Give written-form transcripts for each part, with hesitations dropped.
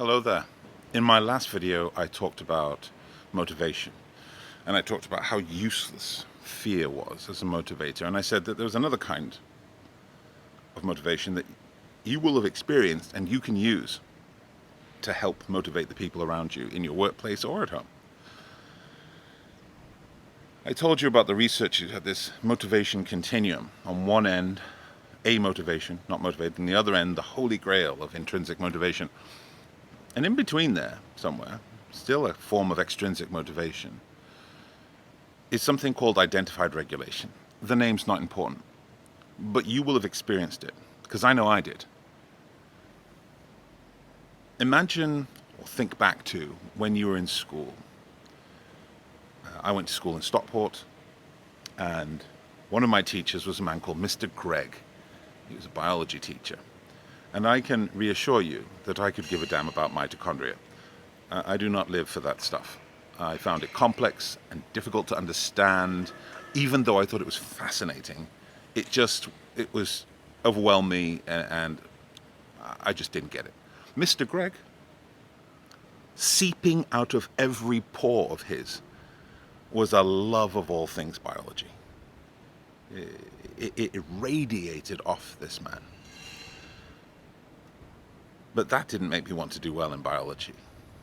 Hello there. In my last video I talked about motivation, and I talked about how useless fear was as a motivator, and I said that there was another kind of motivation that you will have experienced and you can use to help motivate the people around you in your workplace or at home. I told you about the researchers had this motivation continuum. On one end, a motivation, not motivating, the other end, the Holy Grail of intrinsic motivation. And in between there, somewhere, still a form of extrinsic motivation, is something called identified regulation. The name's not important, but you will have experienced it, because I know I did. Imagine, or think back to, when you were in school. I went to school in Stockport, and one of my teachers was a man called Mr. Gregg. He was a biology teacher. And I can reassure you that I could give a damn about mitochondria. I do not live for that stuff. I found it complex and difficult to understand, even though I thought it was fascinating. It was overwhelming, and I just didn't get it. Mr. Gregg, seeping out of every pore of his, was a love of all things biology. It radiated off this man. But that didn't make me want to do well in biology.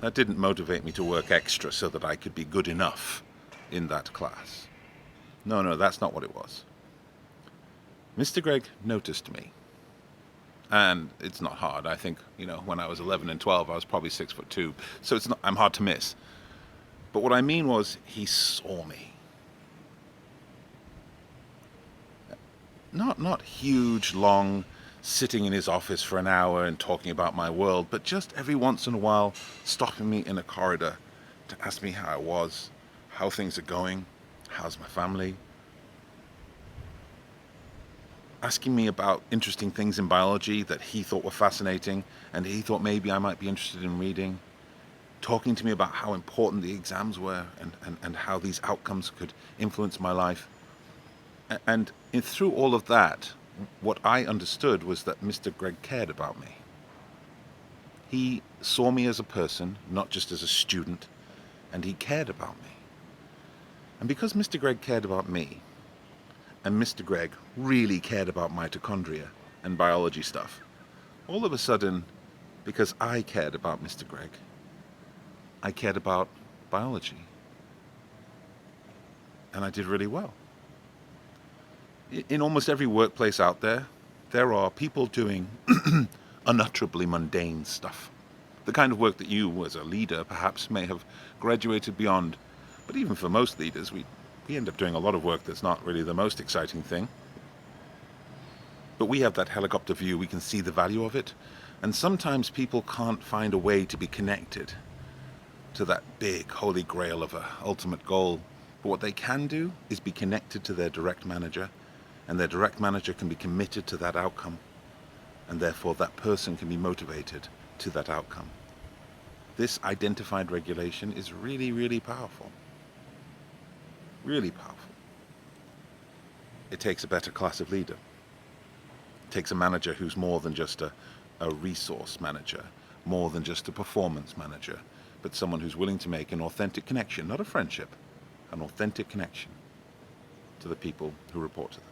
That didn't motivate me to work extra so that I could be good enough in that class. No, that's not what it was. Mr. Gregg noticed me. And it's not hard. I think, when I was 11 and 12, I was probably 6'2", so I'm hard to miss. But what I mean was, he saw me. Not huge, long, sitting in his office for an hour and talking about my world, but just every once in a while stopping me in a corridor to ask me how I was, how things are going, how's my family, asking me about interesting things in biology that he thought were fascinating and he thought maybe I might be interested in reading, talking to me about how important the exams were and how these outcomes could influence my life. And through all of that, what I understood was that Mr. Gregg cared about me. He saw me as a person, not just as a student, and he cared about me. And because Mr. Gregg cared about me, and Mr. Gregg really cared about mitochondria and biology stuff, all of a sudden, because I cared about Mr. Gregg, I cared about biology. And I did really well. In almost every workplace out there, there are people doing unutterably mundane stuff. The kind of work that you, as a leader, perhaps may have graduated beyond. But even for most leaders, we end up doing a lot of work that's not really the most exciting thing. But we have that helicopter view, we can see the value of it. And sometimes people can't find a way to be connected to that big holy grail of an ultimate goal. But what they can do is be connected to their direct manager, and their direct manager can be committed to that outcome, and therefore that person can be motivated to that outcome. This identified regulation is really, really powerful. Really powerful. It takes a better class of leader. It takes a manager who's more than just a resource manager, more than just a performance manager, but someone who's willing to make an authentic connection, not a friendship, an authentic connection to the people who report to them.